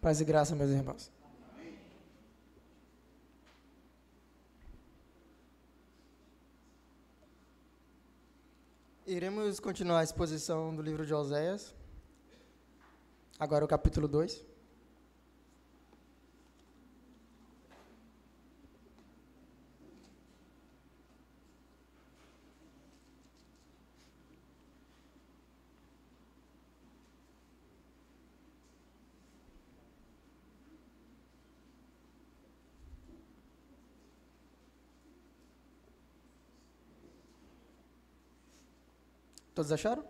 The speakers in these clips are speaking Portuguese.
Paz e graça, meus irmãos. Iremos continuar a exposição do livro de Oséias, agora o capítulo 2. Todos acharam?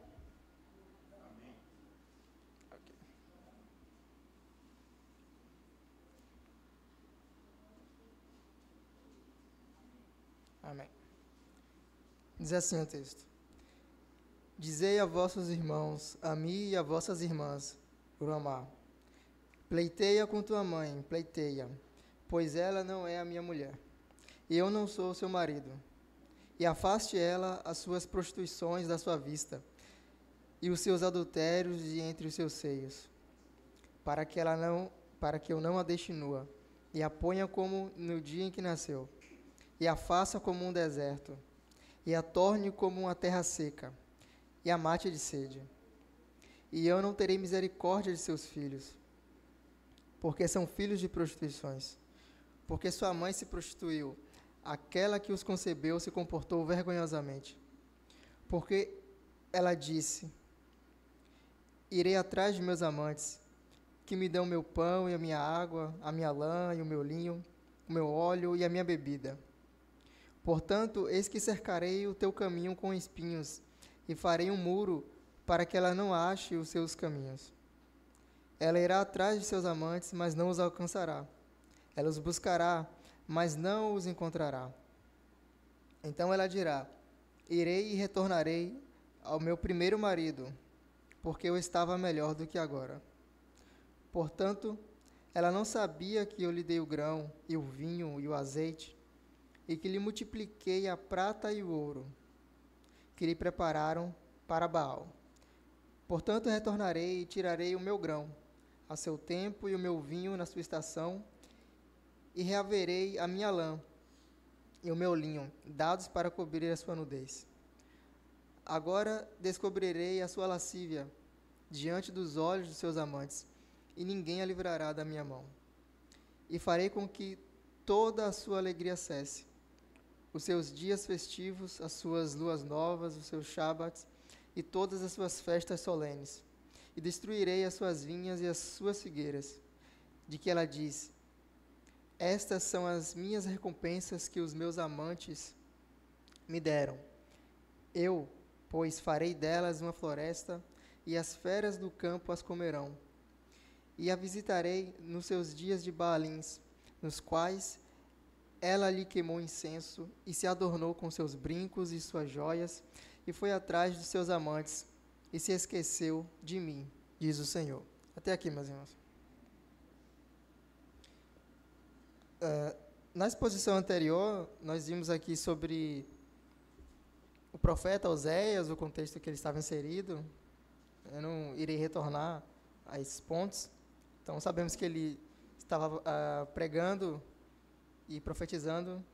Ok. Amém. Diz assim o texto: Dizei a vossos irmãos, a mim e a vossas irmãs, por amar. Pleiteia com tua mãe, pleiteia, pois ela não é a minha mulher, e eu não sou seu marido. E afaste ela as suas prostituições da sua vista, e os seus adultérios de entre os seus seios, para que eu não a deixe nua, e a ponha como no dia em que nasceu, e a faça como um deserto, e a torne como uma terra seca, e a mate de sede. E eu não terei misericórdia de seus filhos, porque são filhos de prostituições, porque sua mãe se prostituiu, aquela que os concebeu se comportou vergonhosamente. Porque ela disse: irei atrás de meus amantes, que me dão meu pão e a minha água, a minha lã e o meu linho, o meu óleo e a minha bebida. Portanto, eis que cercarei o teu caminho com espinhos, e farei um muro para que ela não ache os seus caminhos. Ela irá atrás de seus amantes, mas não os alcançará. Ela os buscará, mas não os encontrará. Então ela dirá: irei e retornarei ao meu primeiro marido, porque eu estava melhor do que agora. Portanto, ela não sabia que eu lhe dei o grão, e o vinho, e o azeite, e que lhe multipliquei a prata e o ouro, que lhe prepararam para Baal. Portanto, retornarei e tirarei o meu grão, a seu tempo, e o meu vinho na sua estação, e reaverei a minha lã e o meu linho, dados para cobrir a sua nudez. Agora descobrirei a sua lascívia diante dos olhos dos seus amantes, e ninguém a livrará da minha mão. E farei com que toda a sua alegria cesse, os seus dias festivos, as suas luas novas, os seus shabbats e todas as suas festas solenes. E destruirei as suas vinhas e as suas figueiras, de que ela diz: estas são as minhas recompensas que os meus amantes me deram. Eu, pois, farei delas uma floresta, e as feras do campo as comerão. E a visitarei nos seus dias de Baalins, nos quais ela lhe queimou incenso, e se adornou com seus brincos e suas joias, e foi atrás de seus amantes, e se esqueceu de mim, diz o Senhor. Até aqui, meus irmãos. Na exposição anterior, nós vimos aqui sobre o profeta Oséias, o contexto que ele estava inserido. Eu não irei retornar a esses pontos. Então, sabemos que ele estava pregando e profetizando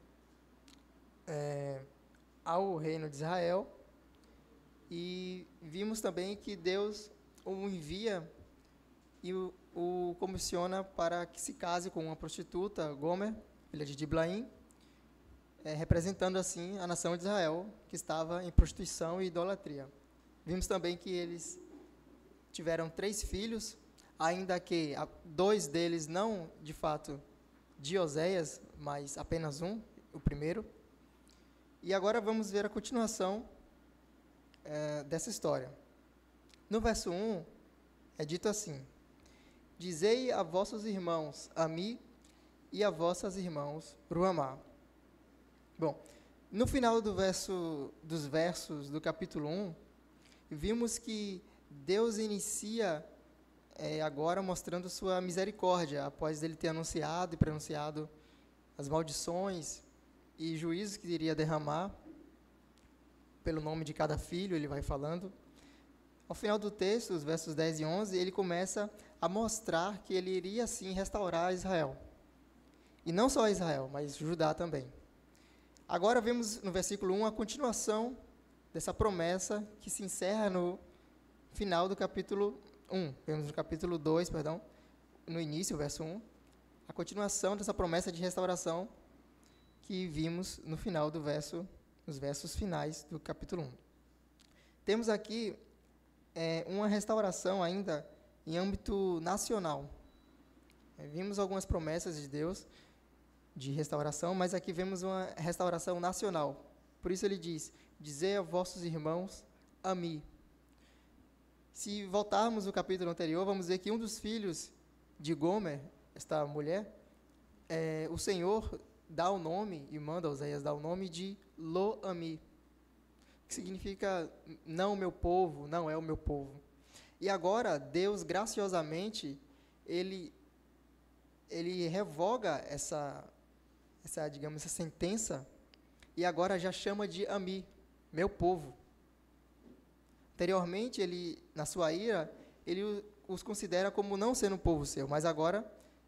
ao reino de Israel. E vimos também que Deus o envia e o comissiona para que se case com uma prostituta, Gomer, filha de Diblaim, representando assim a nação de Israel, que estava em prostituição e idolatria. Vimos também que eles tiveram 3 filhos, ainda que 2 deles não, de fato, de Oséias, mas apenas um, o primeiro. E agora vamos ver a continuação dessa história. No verso 1, é dito assim: dizei a vossos irmãos, a mim e a vossas irmãos, Ruamá. Bom, no final dos versos do capítulo 1, vimos que Deus inicia agora mostrando sua misericórdia, após ele ter anunciado e pronunciado as maldições e juízos que iria derramar pelo nome de cada filho, ele vai falando. Ao final do texto, os versos 10 e 11, ele começa a a mostrar que ele iria sim restaurar Israel. E não só Israel, mas Judá também. Agora vemos no versículo 1 a continuação dessa promessa que se encerra no final do capítulo 1. Vemos no capítulo 2, no início, verso 1, a continuação dessa promessa de restauração que vimos no final nos versos finais do capítulo 1. Temos aqui uma restauração ainda em âmbito nacional. Vimos algumas promessas de Deus de restauração, mas aqui vemos uma restauração nacional. Por isso ele diz: dizei a vossos irmãos, ami. Se voltarmos ao capítulo anterior, vamos ver que um dos filhos de Gomer, esta mulher, o Senhor dá o nome, e manda Oséias dar o nome de Lo-ami, que significa não o meu povo, não é o meu povo. E agora, Deus, graciosamente, ele revoga essa sentença, e agora já chama de Ami, meu povo. Anteriormente, ele, na sua ira, ele os considera como não sendo um povo seu, mas agora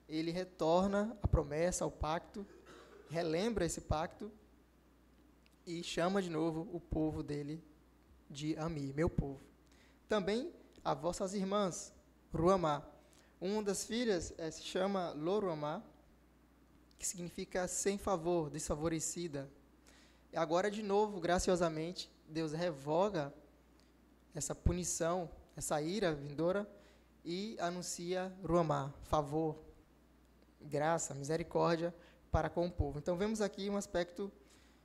ele retorna a promessa, ao pacto, relembra esse pacto e chama de novo o povo dele de Ami, meu povo. Também a vossas irmãs, Ruamá. Uma das filhas se chama Lo-ruamá, que significa sem favor, desfavorecida. E agora, de novo, graciosamente, Deus revoga essa punição, essa ira vindoura, e anuncia Ruamá, favor, graça, misericórdia para com o povo. Então, vemos aqui um aspecto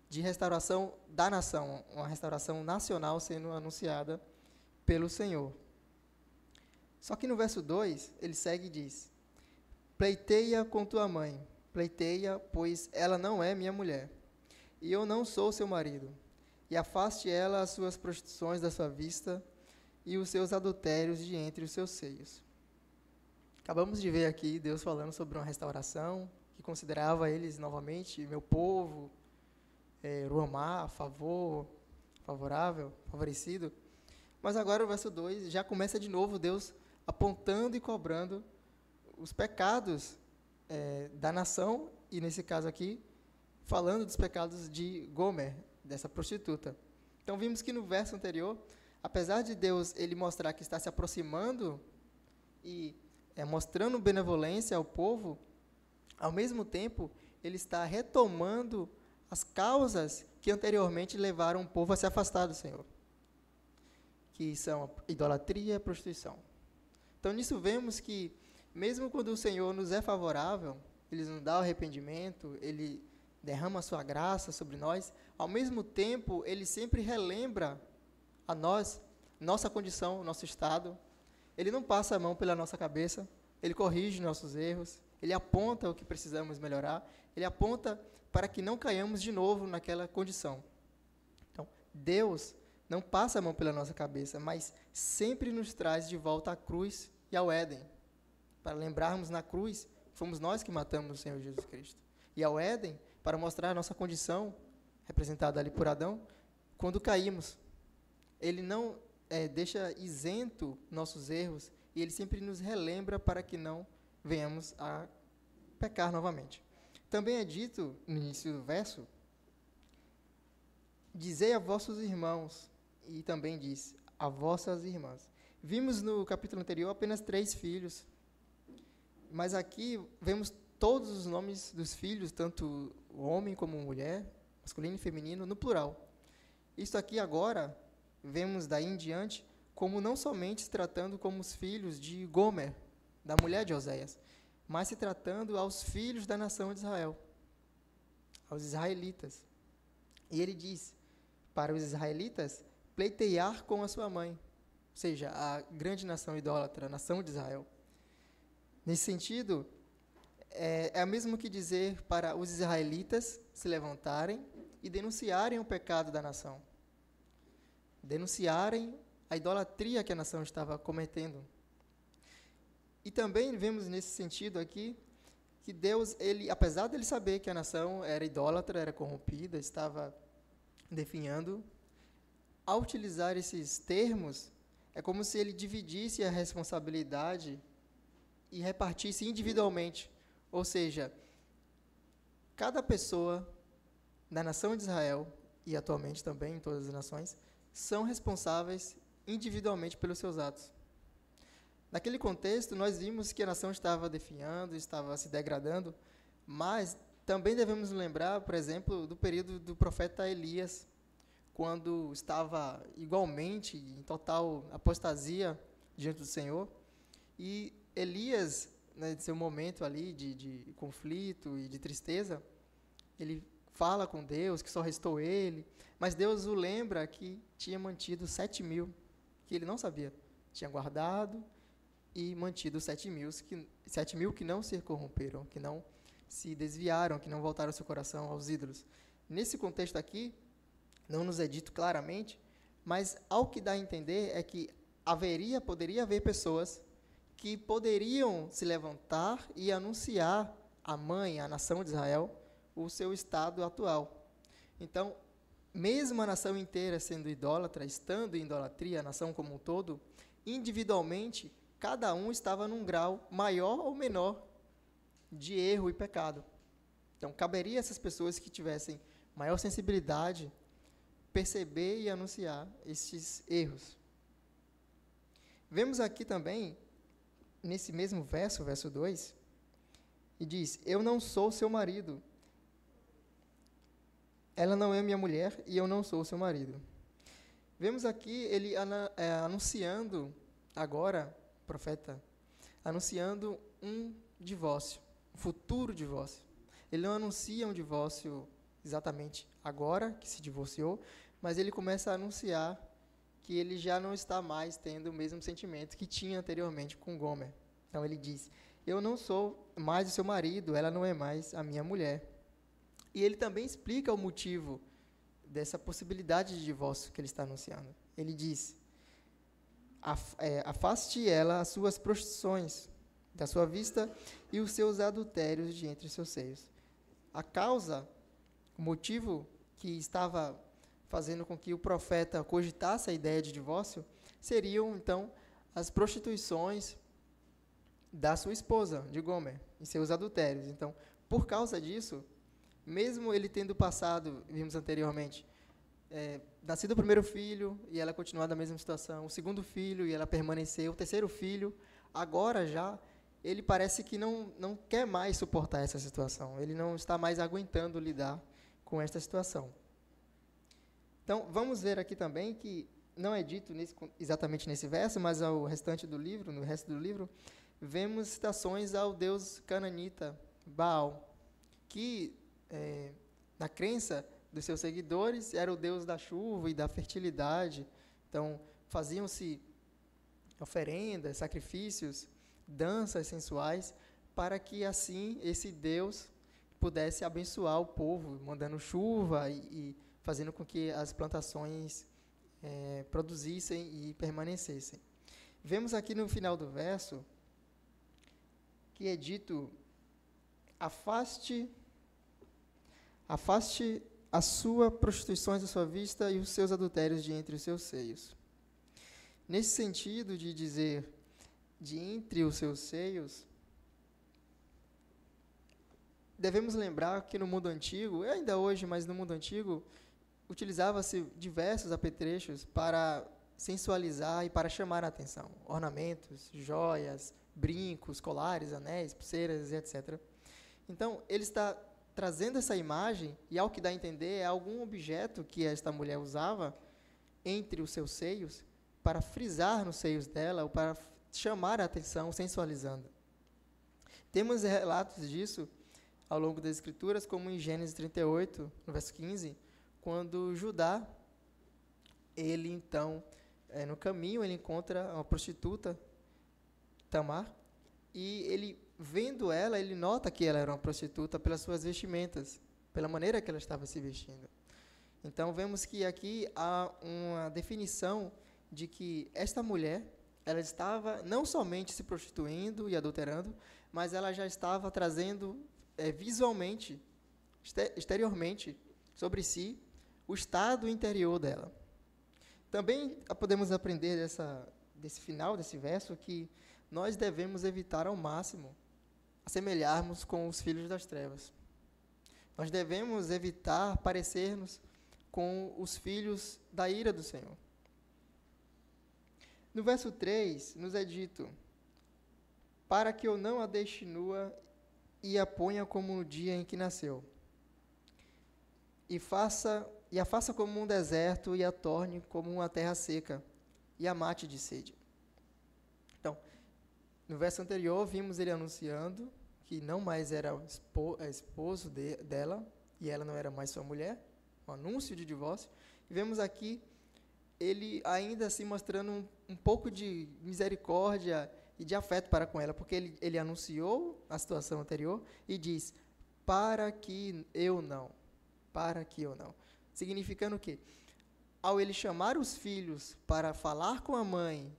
de restauração da nação, uma restauração nacional sendo anunciada pelo Senhor. Só que no verso 2, ele segue e diz: pleiteia com tua mãe, pleiteia, pois ela não é minha mulher, e eu não sou seu marido, e afaste ela as suas prostituições da sua vista, e os seus adultérios de entre os seus seios. Acabamos de ver aqui Deus falando sobre uma restauração, que considerava eles novamente meu povo, Ruamá, favor, favorável, favorecido. Mas agora o verso 2 já começa de novo Deus apontando e cobrando os pecados da nação, e nesse caso aqui, falando dos pecados de Gomer, dessa prostituta. Então vimos que no verso anterior, apesar de Deus ele mostrar que está se aproximando e mostrando benevolência ao povo, ao mesmo tempo ele está retomando as causas que anteriormente levaram o povo a se afastar do Senhor, que são a idolatria e a prostituição. Então, nisso vemos que, mesmo quando o Senhor nos é favorável, Ele nos dá o arrependimento, Ele derrama a sua graça sobre nós, ao mesmo tempo, Ele sempre relembra a nós, nossa condição, nosso estado. Ele não passa a mão pela nossa cabeça, Ele corrige nossos erros, Ele aponta o que precisamos melhorar, Ele aponta para que não caiamos de novo naquela condição. Então, Deus não passa a mão pela nossa cabeça, mas sempre nos traz de volta à cruz e ao Éden, para lembrarmos na cruz, fomos nós que matamos o Senhor Jesus Cristo. E ao Éden, para mostrar a nossa condição, representada ali por Adão, quando caímos. Ele não deixa isento nossos erros, e Ele sempre nos relembra para que não venhamos a pecar novamente. Também é dito, no início do verso, dizei a vossos irmãos, e também diz, a vossas irmãs. Vimos no capítulo anterior apenas 3 filhos, mas aqui vemos todos os nomes dos filhos, tanto o homem como a mulher, masculino e feminino, no plural. Isso aqui agora, vemos daí em diante, como não somente se tratando como os filhos de Gomer, da mulher de Oséias, mas se tratando aos filhos da nação de Israel, aos israelitas. E ele diz, para os israelitas, pleitear com a sua mãe, ou seja, a grande nação idólatra, a nação de Israel. Nesse sentido, é o mesmo que dizer para os israelitas se levantarem e denunciarem o pecado da nação, denunciarem a idolatria que a nação estava cometendo. E também vemos nesse sentido aqui que Deus, apesar de ele saber que a nação era idólatra, era corrompida, estava definhando, ao utilizar esses termos, é como se ele dividisse a responsabilidade e repartisse individualmente. Ou seja, cada pessoa da nação de Israel, e atualmente também em todas as nações, são responsáveis individualmente pelos seus atos. Naquele contexto, nós vimos que a nação estava definhando, estava se degradando, mas também devemos lembrar, por exemplo, do período do profeta Elias, quando estava igualmente em total apostasia diante do Senhor, e Elias, né, de seu momento ali de conflito e de tristeza, ele fala com Deus que só restou ele, mas Deus o lembra que tinha mantido 7.000, que ele não sabia, tinha guardado e mantido 7.000 que não se corromperam, que não se desviaram, que não voltaram seu coração aos ídolos. Nesse contexto aqui, não nos é dito claramente, mas ao que dá a entender é que poderia haver pessoas que poderiam se levantar e anunciar à nação de Israel, o seu estado atual. Então, mesmo a nação inteira sendo idólatra, estando em idolatria, a nação como um todo, individualmente, cada um estava num grau maior ou menor de erro e pecado. Então, caberia a essas pessoas que tivessem maior sensibilidade perceber e anunciar esses erros. Vemos aqui também, nesse mesmo verso, verso 2, e diz: eu não sou seu marido. Ela não é minha mulher e eu não sou seu marido. Vemos aqui ele anunciando agora, profeta, anunciando um divórcio, um futuro divórcio. Ele não anuncia um divórcio exatamente agora, que se divorciou, mas ele começa a anunciar que ele já não está mais tendo o mesmo sentimento que tinha anteriormente com Gomer. Então ele diz: eu não sou mais o seu marido, ela não é mais a minha mulher. E ele também explica o motivo dessa possibilidade de divórcio que ele está anunciando. Ele diz: afaste ela as suas prostituições da sua vista e os seus adultérios de entre seus seios. A causa, o motivo que estava fazendo com que o profeta cogitasse a ideia de divórcio seriam, então, as prostituições da sua esposa, de Gomer, e seus adultérios. Então, por causa disso, mesmo ele tendo passado, vimos anteriormente, nascido o primeiro filho e ela continuar na mesma situação, o segundo filho e ela permanecer, o terceiro filho, agora já, ele parece que não quer mais suportar essa situação, ele não está mais aguentando lidar com esta situação. Então, vamos ver aqui também que não é dito exatamente nesse verso, mas no resto do livro, vemos citações ao deus cananita, Baal, que, na crença dos seus seguidores, era o deus da chuva e da fertilidade. Então, faziam-se oferendas, sacrifícios, danças sensuais, para que assim esse Deus pudesse abençoar o povo, mandando chuva e fazendo com que as plantações produzissem e permanecessem. Vemos aqui no final do verso que é dito: afaste as suas prostituições da sua vista e os seus adultérios de entre os seus seios. Nesse sentido de dizer de entre os seus seios, devemos lembrar que no mundo antigo, e ainda hoje, mas no mundo antigo, utilizava-se diversos apetrechos para sensualizar e para chamar a atenção. Ornamentos, joias, brincos, colares, anéis, pulseiras, etc. Então, ele está trazendo essa imagem, e ao que dá a entender, é algum objeto que esta mulher usava entre os seus seios, para frisar nos seios dela, ou para chamar a atenção, sensualizando. Temos relatos disso ao longo das Escrituras, como em Gênesis 38, no verso 15, quando Judá, ele então, no caminho, ele encontra uma prostituta, Tamar, e ele, vendo ela, ele nota que ela era uma prostituta pelas suas vestimentas, pela maneira que ela estava se vestindo. Então, vemos que aqui há uma definição de que esta mulher, ela estava não somente se prostituindo e adulterando, mas ela já estava trazendo visualmente, exteriormente, sobre si, o estado interior dela. Também podemos aprender desse final desse verso que nós devemos evitar ao máximo assemelharmos com os filhos das trevas. Nós devemos evitar parecermos com os filhos da ira do Senhor. No verso 3, nos é dito: para que eu não a deixe nua e a ponha como no dia em que nasceu, e a faça como um deserto e a torne como uma terra seca, e a mate de sede. Então, no verso anterior, vimos ele anunciando que não mais era esposo dela, e ela não era mais sua mulher, um anúncio de divórcio. E vemos aqui ele ainda assim mostrando um pouco de misericórdia e de afeto para com ela, porque ele anunciou a situação anterior e diz: para que eu não. Significando o quê? Ao ele chamar os filhos para falar com a mãe,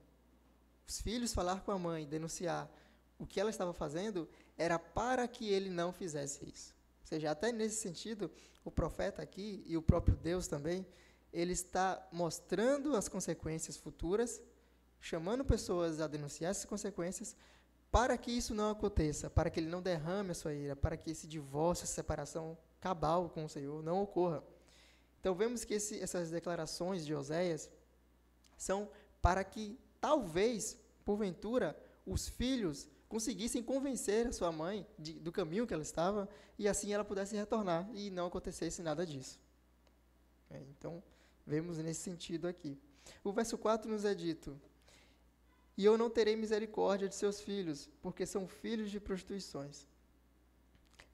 os filhos falar com a mãe, denunciar o que ela estava fazendo, era para que ele não fizesse isso. Ou seja, até nesse sentido, o profeta aqui, e o próprio Deus também, ele está mostrando as consequências futuras, chamando pessoas a denunciar essas consequências, para que isso não aconteça, para que ele não derrame a sua ira, para que esse divórcio, essa separação cabal com o Senhor não ocorra. Então, vemos que essas declarações de Oséias são para que, talvez, porventura, os filhos conseguissem convencer a sua mãe do caminho que ela estava, e assim ela pudesse retornar, e não acontecesse nada disso. Então, vemos nesse sentido aqui. O verso 4 nos é dito: e eu não terei misericórdia de seus filhos, porque são filhos de prostituições.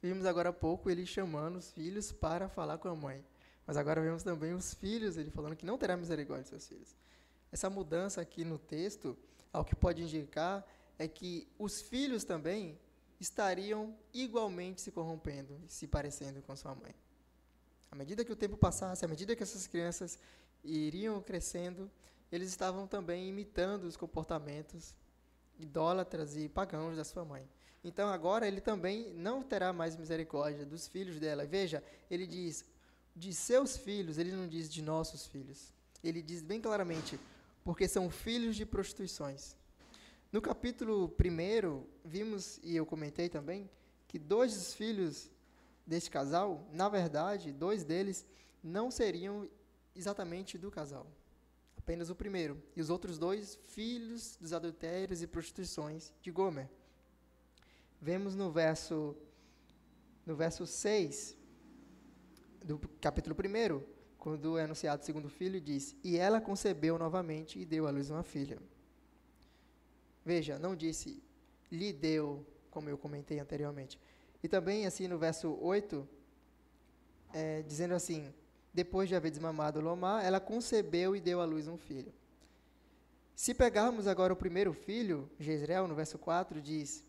Vimos agora há pouco ele chamando os filhos para falar com a mãe. Mas agora vemos também os filhos, ele falando que não terá misericórdia de seus filhos. Essa mudança aqui no texto, ao que pode indicar, é que os filhos também estariam igualmente se corrompendo e se parecendo com sua mãe. À medida que o tempo passasse, à medida que essas crianças iriam crescendo, eles estavam também imitando os comportamentos idólatras e pagãos da sua mãe. Então agora ele também não terá mais misericórdia dos filhos dela. Veja, ele diz de seus filhos, ele não diz de nossos filhos. Ele diz bem claramente, porque são filhos de prostituições. No capítulo 1, vimos, e eu comentei também, que 2 dos filhos deste casal, na verdade, 2 deles não seriam exatamente do casal. Apenas o primeiro. E os outros 2, filhos dos adultérios e prostituições de Gomer. Vemos no verso 6, do capítulo 1, quando é anunciado o segundo filho, diz: e ela concebeu novamente e deu à luz uma filha. Veja, não disse lhe deu, como eu comentei anteriormente. E também, assim, no verso 8, dizendo assim: depois de haver desmamado Lomar, ela concebeu e deu à luz um filho. Se pegarmos agora o primeiro filho, Jezreel, no verso 4, diz,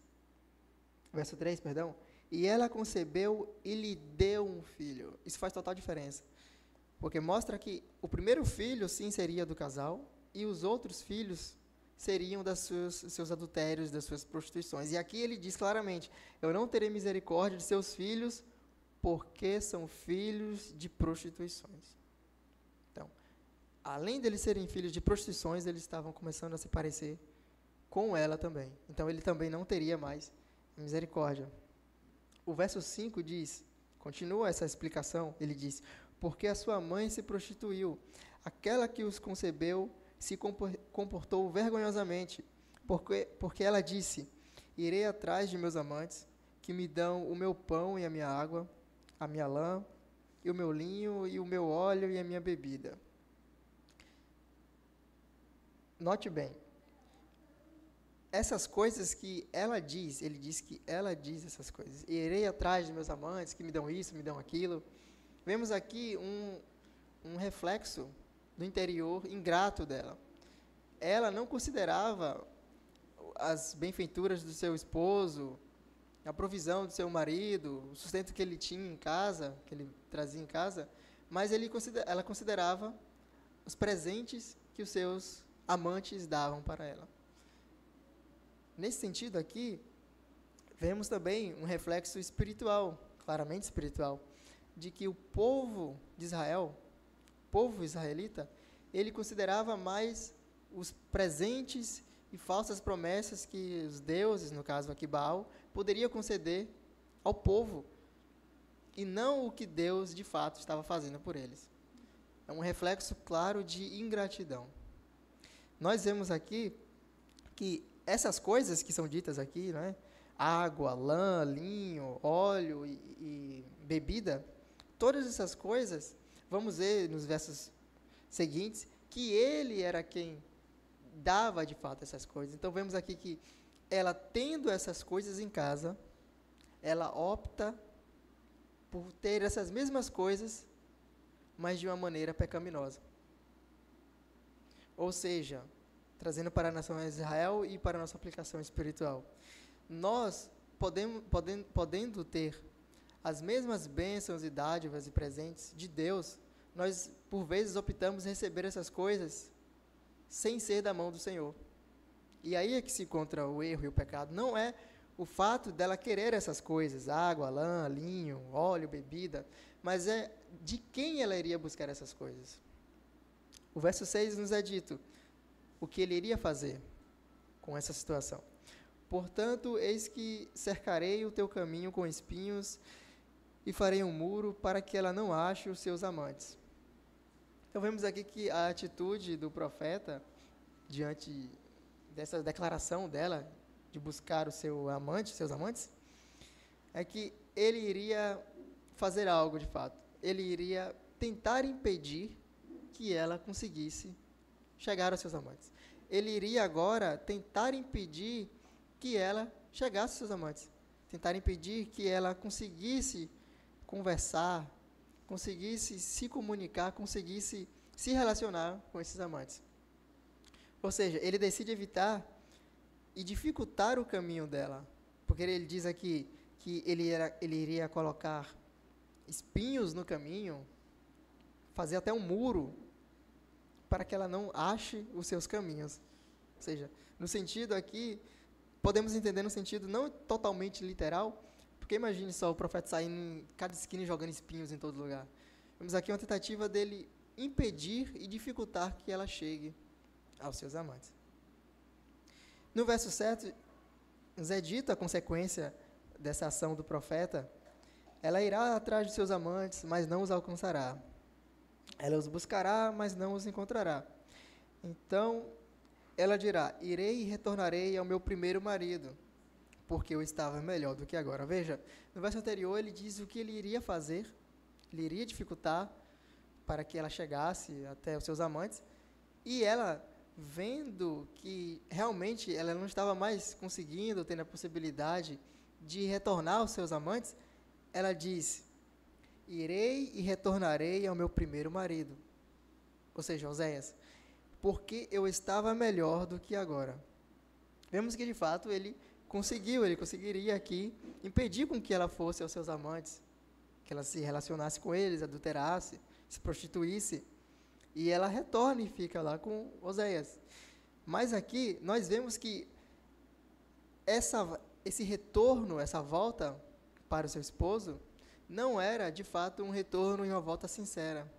verso 3, perdão, e ela concebeu e lhe deu um filho. Isso faz total diferença, porque mostra que o primeiro filho, sim, seria do casal, e os outros filhos seriam seus adultérios, das suas prostituições. E aqui ele diz claramente: eu não terei misericórdia de seus filhos, porque são filhos de prostituições. Então, além deles serem filhos de prostituições, eles estavam começando a se parecer com ela também. Então, ele também não teria mais misericórdia. O verso 5 diz, continua essa explicação, ele diz: porque a sua mãe se prostituiu, aquela que os concebeu se comportou vergonhosamente, porque ela disse: irei atrás de meus amantes, que me dão o meu pão e a minha água, a minha lã, e o meu linho, e o meu óleo e a minha bebida. Note bem, essas coisas que ela diz, ele diz que ela diz essas coisas. Irei atrás de meus amantes, que me dão isso, me dão aquilo. Vemos aqui um reflexo do interior ingrato dela. Ela não considerava as benfeituras do seu esposo, a provisão do seu marido, o sustento que ele tinha em casa, que ele trazia em casa, mas ela considerava os presentes que os seus amantes davam para ela. Nesse sentido aqui, vemos também um reflexo espiritual, claramente espiritual, de que o povo de Israel, o povo israelita, ele considerava mais os presentes e falsas promessas que os deuses, no caso aqui Baal, poderia conceder ao povo, e não o que Deus de fato estava fazendo por eles. É um reflexo claro de ingratidão. Nós vemos aqui que essas coisas que são ditas aqui, né, água, lã, linho, óleo e bebida, todas essas coisas, vamos ver nos versos seguintes, que ele era quem dava de fato essas coisas. Então vemos aqui que ela, tendo essas coisas em casa, ela opta por ter essas mesmas coisas, mas de uma maneira pecaminosa. Ou seja, trazendo para a nação de Israel e para a nossa aplicação espiritual, nós podendo ter as mesmas bênçãos e dádivas e presentes de Deus, nós por vezes optamos receber essas coisas sem ser da mão do Senhor. E aí é que se encontra o erro e o pecado. Não é o fato dela querer essas coisas, água, lã, linho, óleo, bebida, mas é de quem ela iria buscar essas coisas. O verso 6 nos é dito o que ele iria fazer com essa situação. Portanto, eis que cercarei o teu caminho com espinhos e farei um muro para que ela não ache os seus amantes. Então vemos aqui que a atitude do profeta, diante dessa declaração dela, de buscar o seu amante, seus amantes, é que ele iria fazer algo de fato. Ele iria tentar impedir que ela conseguisse chegar aos seus amantes. Ele iria agora tentar impedir que ela chegasse aos seus amantes. Tentar impedir que ela conseguisse conversar, conseguisse se comunicar, conseguisse se relacionar com esses amantes. Ou seja, ele decide evitar e dificultar o caminho dela, porque ele diz aqui que ele iria colocar espinhos no caminho, fazer até um muro, para que ela não ache os seus caminhos. Ou seja, no sentido aqui, podemos entender no sentido não totalmente literal, porque imagine só o profeta saindo em cada esquina e jogando espinhos em todo lugar. Vemos aqui uma tentativa dele impedir e dificultar que ela chegue aos seus amantes. No verso 7, nos é dito a consequência dessa ação do profeta: ela irá atrás de seus amantes, mas não os alcançará. Ela os buscará, mas não os encontrará. Então, ela dirá: irei e retornarei ao meu primeiro marido, porque eu estava melhor do que agora. Veja, no verso anterior ele diz o que ele iria fazer, ele iria dificultar para que ela chegasse até os seus amantes, e ela, vendo que realmente ela não estava mais conseguindo, tendo a possibilidade de retornar aos seus amantes, ela diz: irei e retornarei ao meu primeiro marido, ou seja, Oséias, porque eu estava melhor do que agora. Vemos que de fato ele conseguiria aqui impedir com que ela fosse aos seus amantes, que ela se relacionasse com eles, adulterasse, se prostituísse, e ela retorna e fica lá com Oséias. Mas aqui nós vemos que esse retorno, essa volta para o seu esposo, não era de fato um retorno e uma volta sincera.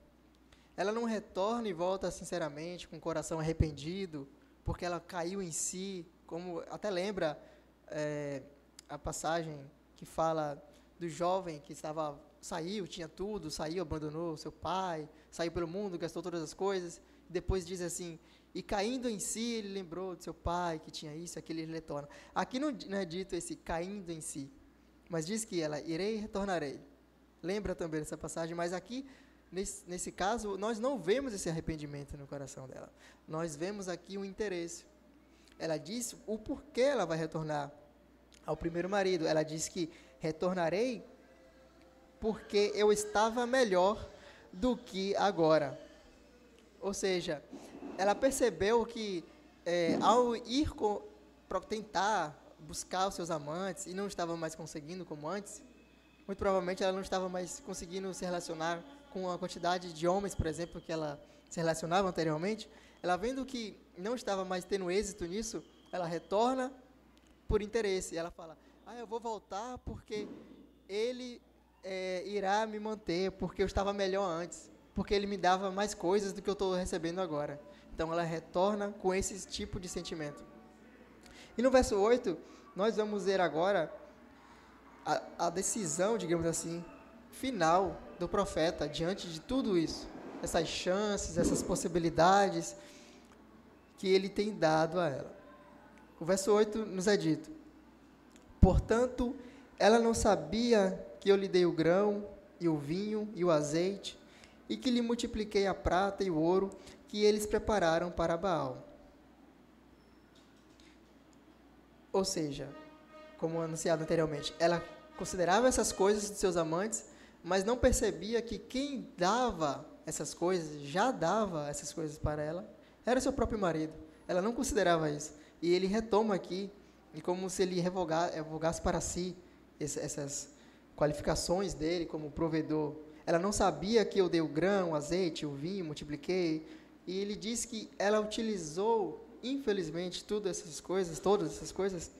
Ela não retorna e volta sinceramente, com o coração arrependido, porque ela caiu em si, como até lembra a passagem que fala do jovem que saiu, tinha tudo, saiu, abandonou seu pai, saiu pelo mundo, gastou todas as coisas, e depois diz assim: e caindo em si, ele lembrou de seu pai, que tinha isso, aquilo, ele retorna. Aqui não é dito esse caindo em si, mas diz que ela, irei e retornarei. Lembra também dessa passagem, mas aqui, nesse caso, nós não vemos esse arrependimento no coração dela. Nós vemos aqui um interesse. Ela diz o porquê ela vai retornar ao primeiro marido. Ela diz que retornarei porque eu estava melhor do que agora. Ou seja, ela percebeu que ao ir para tentar buscar os seus amantes e não estava mais conseguindo como antes, muito provavelmente ela não estava mais conseguindo se relacionar com a quantidade de homens, por exemplo, que ela se relacionava anteriormente. Ela vendo que não estava mais tendo êxito nisso, ela retorna por interesse. Ela fala: eu vou voltar porque ele irá me manter, porque eu estava melhor antes, porque ele me dava mais coisas do que eu estou recebendo agora. Então ela retorna com esse tipo de sentimento. E no verso 8, nós vamos ver agora a decisão, digamos assim, final do profeta diante de tudo isso. Essas chances, essas possibilidades que ele tem dado a ela. O verso 8 nos é dito: portanto, ela não sabia que eu lhe dei o grão, e o vinho, e o azeite, e que lhe multipliquei a prata e o ouro, que eles prepararam para Baal. Ou seja, como anunciado anteriormente, ela considerava essas coisas de seus amantes, mas não percebia que quem dava essas coisas, já dava essas coisas para ela, era seu próprio marido. Ela não considerava isso. E ele retoma aqui, e como se ele revogasse para si essas qualificações dele como provedor. Ela não sabia que eu dei o grão, o azeite, o vinho, multipliquei. E ele diz que ela utilizou, infelizmente, todas essas coisas,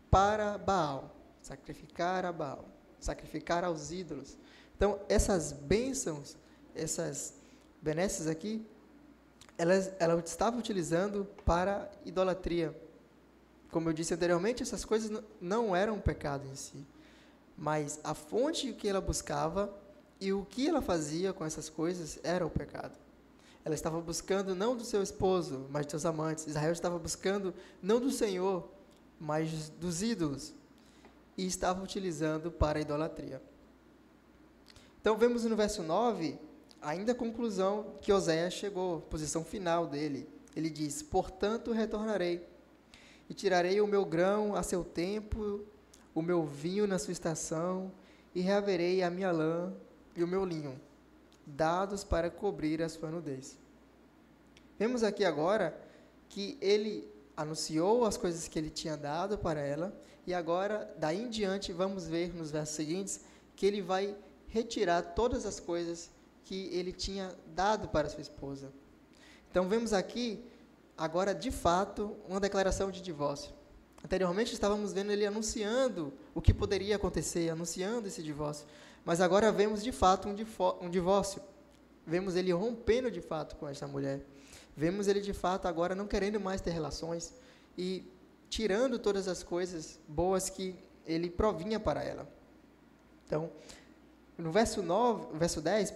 para Baal, sacrificar a Baal, sacrificar aos ídolos. Então, essas bênçãos, essas benesses aqui, ela estava utilizando para idolatria. Como eu disse anteriormente, essas coisas não eram um pecado em si, mas a fonte que ela buscava e o que ela fazia com essas coisas era o pecado. Ela estava buscando não do seu esposo, mas dos seus amantes. Israel estava buscando não do Senhor, mas dos ídolos, e estava utilizando para a idolatria. Então, vemos no verso 9, ainda a conclusão que Oséias chegou, posição final dele. Ele diz: portanto, retornarei, e tirarei o meu grão a seu tempo, o meu vinho na sua estação, e reaverei a minha lã e o meu linho, dados para cobrir a sua nudez. Vemos aqui agora que ele anunciou as coisas que ele tinha dado para ela, e agora, daí em diante, vamos ver nos versos seguintes, que ele vai retirar todas as coisas que ele tinha dado para sua esposa. Então, vemos aqui, agora, de fato, uma declaração de divórcio. Anteriormente, estávamos vendo ele anunciando o que poderia acontecer, anunciando esse divórcio. Mas agora vemos, de fato, um divórcio. Vemos ele rompendo, de fato, com esta mulher. Vemos ele, de fato, agora não querendo mais ter relações e tirando todas as coisas boas que ele provinha para ela. Então, no verso 10,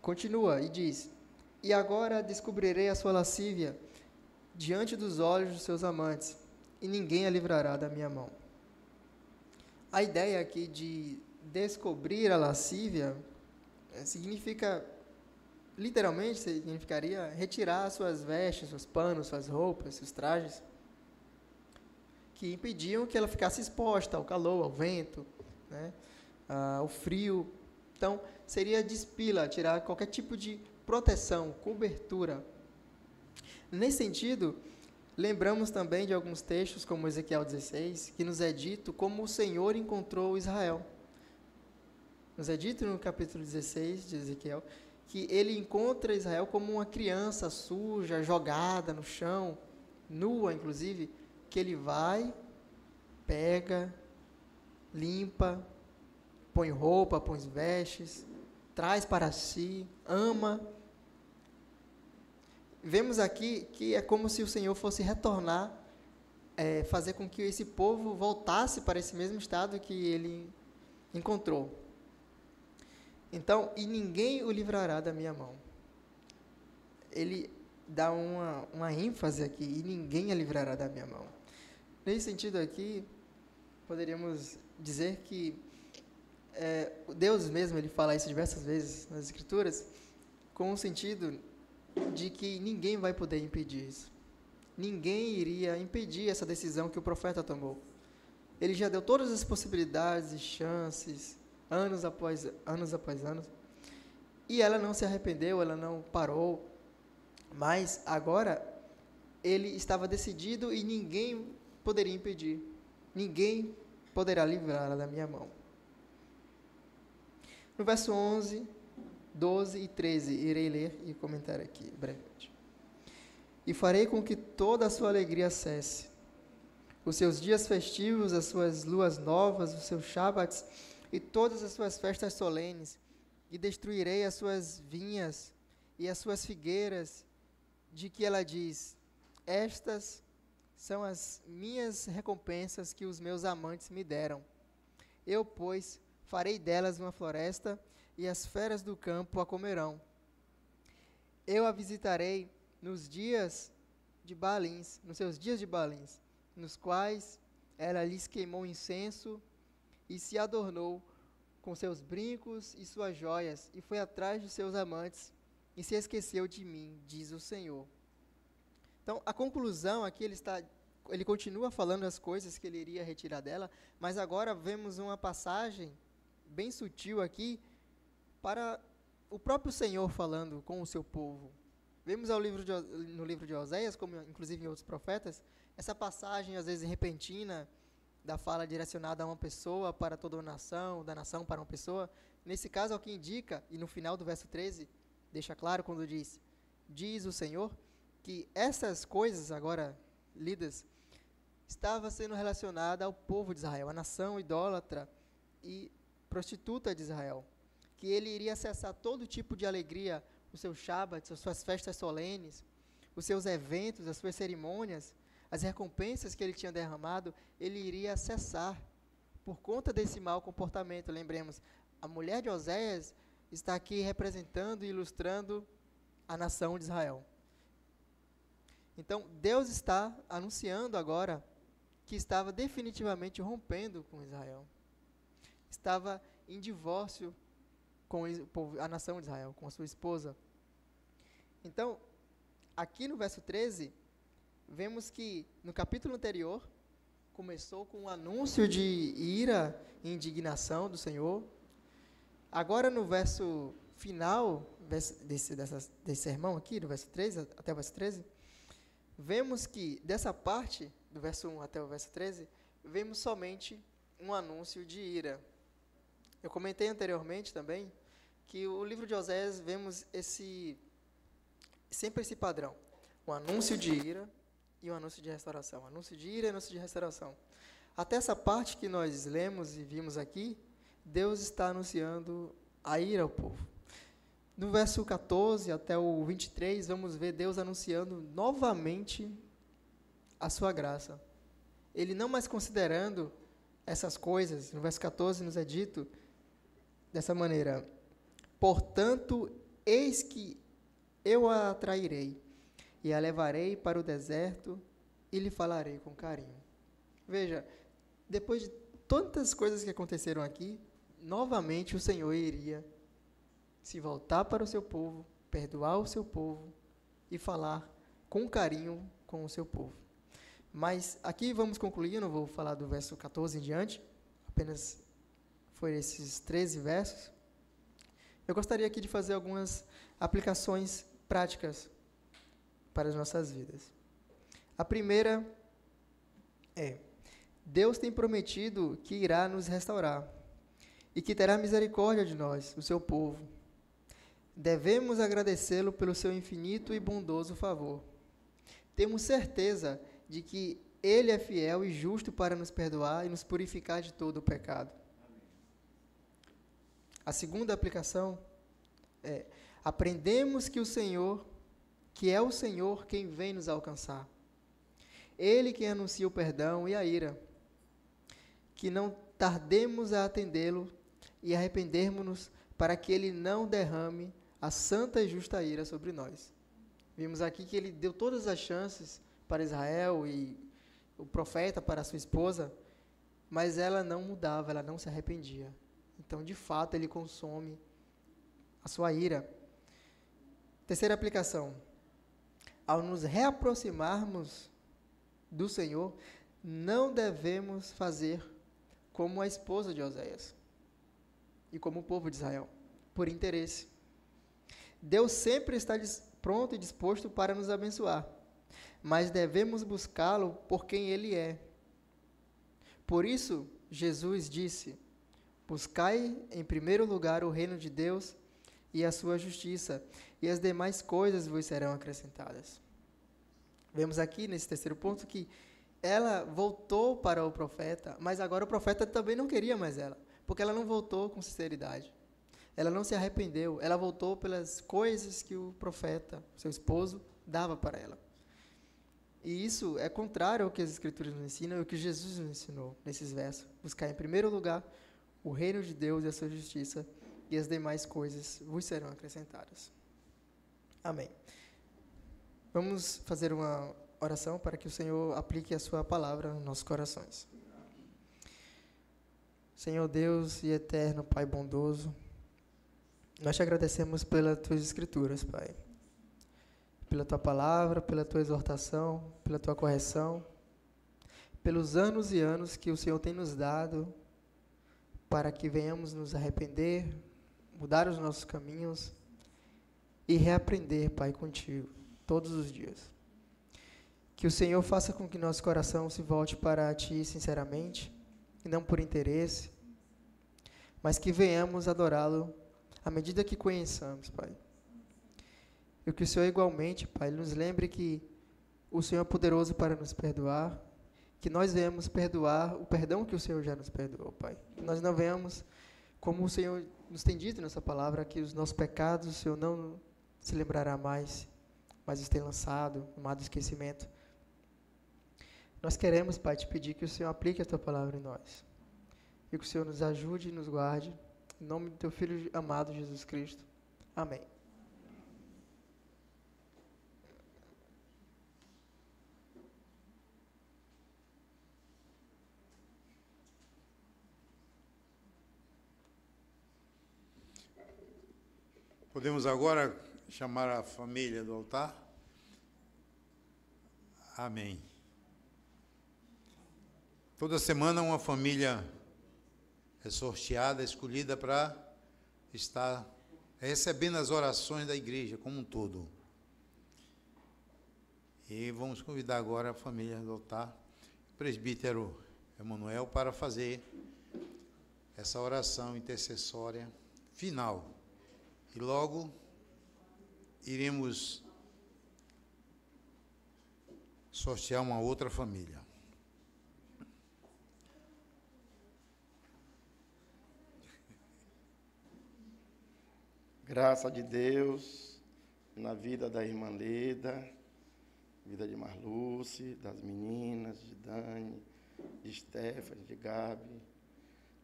continua e diz: e agora descobrirei a sua lascívia diante dos olhos dos seus amantes, e ninguém a livrará da minha mão. A ideia aqui de descobrir a lascívia literalmente significaria retirar suas vestes, seus panos, suas roupas, seus trajes, que impediam que ela ficasse exposta ao calor, ao vento, né, ao frio. Então, seria despila, tirar qualquer tipo de proteção, cobertura. Nesse sentido, lembramos também de alguns textos, como Ezequiel 16, que nos é dito como o Senhor encontrou Israel. Nos é dito no capítulo 16 de Ezequiel, que ele encontra Israel como uma criança suja, jogada no chão, nua inclusive, que ele vai, pega, limpa, põe roupa, põe vestes, traz para si, ama. Vemos aqui que é como se o Senhor fosse retornar, fazer com que esse povo voltasse para esse mesmo estado que ele encontrou. Então, e ninguém o livrará da minha mão. Ele dá uma ênfase aqui, e ninguém a livrará da minha mão. Nesse sentido aqui, poderíamos dizer que Deus mesmo, ele fala isso diversas vezes nas Escrituras, com o sentido de que ninguém vai poder impedir isso. Ninguém iria impedir essa decisão que o profeta tomou. Ele já deu todas as possibilidades e chances, anos após anos, e ela não se arrependeu, ela não parou, mas agora ele estava decidido e ninguém poderia impedir, ninguém poderá livrá-la da minha mão. No verso 11, 12 e 13, irei ler e comentar aqui brevemente. E farei com que toda a sua alegria cesse, os seus dias festivos, as suas luas novas, os seus shabbats e todas as suas festas solenes, e destruirei as suas vinhas e as suas figueiras, de que ela diz: estas são as minhas recompensas que os meus amantes me deram. Eu, pois, farei delas uma floresta, e as feras do campo a comerão. Eu a visitarei nos dias de Baalins, nos seus dias de Baalins, nos quais ela lhes queimou incenso e se adornou com seus brincos e suas joias, e foi atrás de seus amantes, e se esqueceu de mim, diz o Senhor. Então, a conclusão aqui, ele continua falando as coisas que ele iria retirar dela, mas agora vemos uma passagem bem sutil aqui para o próprio Senhor falando com o seu povo. Vemos no livro de Oséias, como inclusive em outros profetas, essa passagem às vezes repentina da fala direcionada a uma pessoa para toda uma nação, da nação para uma pessoa. Nesse caso, é o que indica, e no final do verso 13, deixa claro quando diz o Senhor, que essas coisas agora lidas estava sendo relacionada ao povo de Israel, a nação idólatra e prostituta de Israel, que ele iria acessar todo tipo de alegria, os seus Shabbats, as suas festas solenes, os seus eventos, as suas cerimônias, as recompensas que ele tinha derramado, ele iria acessar por conta desse mau comportamento. Lembremos, a mulher de Oséias está aqui representando e ilustrando a nação de Israel. Então, Deus está anunciando agora que estava definitivamente rompendo com Israel. Estava em divórcio com a nação de Israel, com a sua esposa. Então, aqui no verso 13, vemos que no capítulo anterior, começou com um anúncio de ira e indignação do Senhor. Agora no verso final desse sermão aqui, do verso 13 até o verso 13, vemos que dessa parte, do verso 1 até o verso 13, vemos somente um anúncio de ira. Eu comentei anteriormente também que o livro de Oséias vemos sempre esse padrão, um anúncio de ira e um anúncio de restauração, anúncio de ira e anúncio de restauração. Até essa parte que nós lemos e vimos aqui, Deus está anunciando a ira ao povo. No verso 14 até o 23, vamos ver Deus anunciando novamente a sua graça. Ele não mais considerando essas coisas. No verso 14 nos é dito dessa maneira: portanto, eis que eu a atrairei, e a levarei para o deserto, e lhe falarei com carinho. Veja, depois de tantas coisas que aconteceram aqui, novamente o Senhor iria se voltar para o seu povo, perdoar o seu povo e falar com carinho com o seu povo. Mas aqui vamos concluir, eu não vou falar do verso 14 em diante, apenas foram esses 13 versos. Eu gostaria aqui de fazer algumas aplicações práticas para as nossas vidas. A primeira é: Deus tem prometido que irá nos restaurar e que terá misericórdia de nós, o seu povo. Devemos agradecê-lo pelo seu infinito e bondoso favor. Temos certeza de que ele é fiel e justo para nos perdoar e nos purificar de todo o pecado. A segunda aplicação é: aprendemos que é o Senhor quem vem nos alcançar. Ele quem anuncia o perdão e a ira. Que não tardemos a atendê-lo e arrependermos-nos para que ele não derrame a santa e justa ira sobre nós. Vimos aqui que ele deu todas as chances para Israel e o profeta para a sua esposa, mas ela não mudava, ela não se arrependia. Então, de fato, ele consome a sua ira. Terceira aplicação: ao nos reaproximarmos do Senhor, não devemos fazer como a esposa de Oséias e como o povo de Israel, por interesse. Deus sempre está pronto e disposto para nos abençoar, mas devemos buscá-lo por quem Ele é. Por isso, Jesus disse: buscai em primeiro lugar o reino de Deus e a sua justiça, e as demais coisas vos serão acrescentadas. Vemos aqui, nesse terceiro ponto, que ela voltou para o profeta, mas agora o profeta também não queria mais ela, porque ela não voltou com sinceridade. Ela não se arrependeu, ela voltou pelas coisas que o profeta, seu esposo, dava para ela. E isso é contrário ao que as Escrituras nos ensinam e ao que Jesus nos ensinou nesses versos. Buscar em primeiro lugar o reino de Deus e a sua justiça, e as demais coisas vos serão acrescentadas. Amém. Vamos fazer uma oração para que o Senhor aplique a sua palavra nos nossos corações. Senhor Deus e eterno Pai bondoso, nós te agradecemos pelas tuas escrituras, Pai. Pela tua palavra, pela tua exortação, pela tua correção, pelos anos e anos que o Senhor tem nos dado para que venhamos nos arrepender, mudar os nossos caminhos e reaprender, Pai, contigo, todos os dias. Que o Senhor faça com que nosso coração se volte para ti sinceramente, e não por interesse, mas que venhamos adorá-lo à medida que conheçamos, Pai. E que o Senhor igualmente, Pai, nos lembre que o Senhor é poderoso para nos perdoar, que nós venhamos perdoar o perdão que o Senhor já nos perdoou, Pai. Que nós não venhamos, como o Senhor nos tem dito nessa palavra, que os nossos pecados o Senhor não se lembrará mais, mas os tem lançado no mar do esquecimento. Nós queremos, Pai, te pedir que o Senhor aplique a tua palavra em nós. E que o Senhor nos ajude e nos guarde. Em nome do teu Filho amado, Jesus Cristo. Amém. Podemos agora chamar a família do altar? Amém. Toda semana uma família é sorteada, escolhida para estar recebendo as orações da igreja como um todo. E vamos convidar agora a família do altar, o presbítero Emanuel, para fazer essa oração intercessória final. E logo iremos sortear uma outra família. Graça de Deus na vida da irmã Leda, vida de Marluce, das meninas, de Dani, de Stephanie, de Gabi,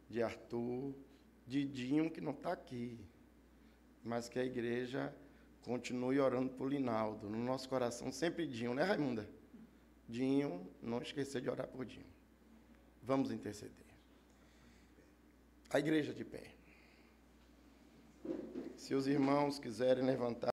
de Arthur, de Dinho, que não está aqui, mas que a igreja continue orando por Linaldo. No nosso coração, sempre Dinho, né, Raimunda? Dinho, não esquecer de orar por Dinho. Vamos interceder. A igreja de pé. Se os irmãos quiserem levantar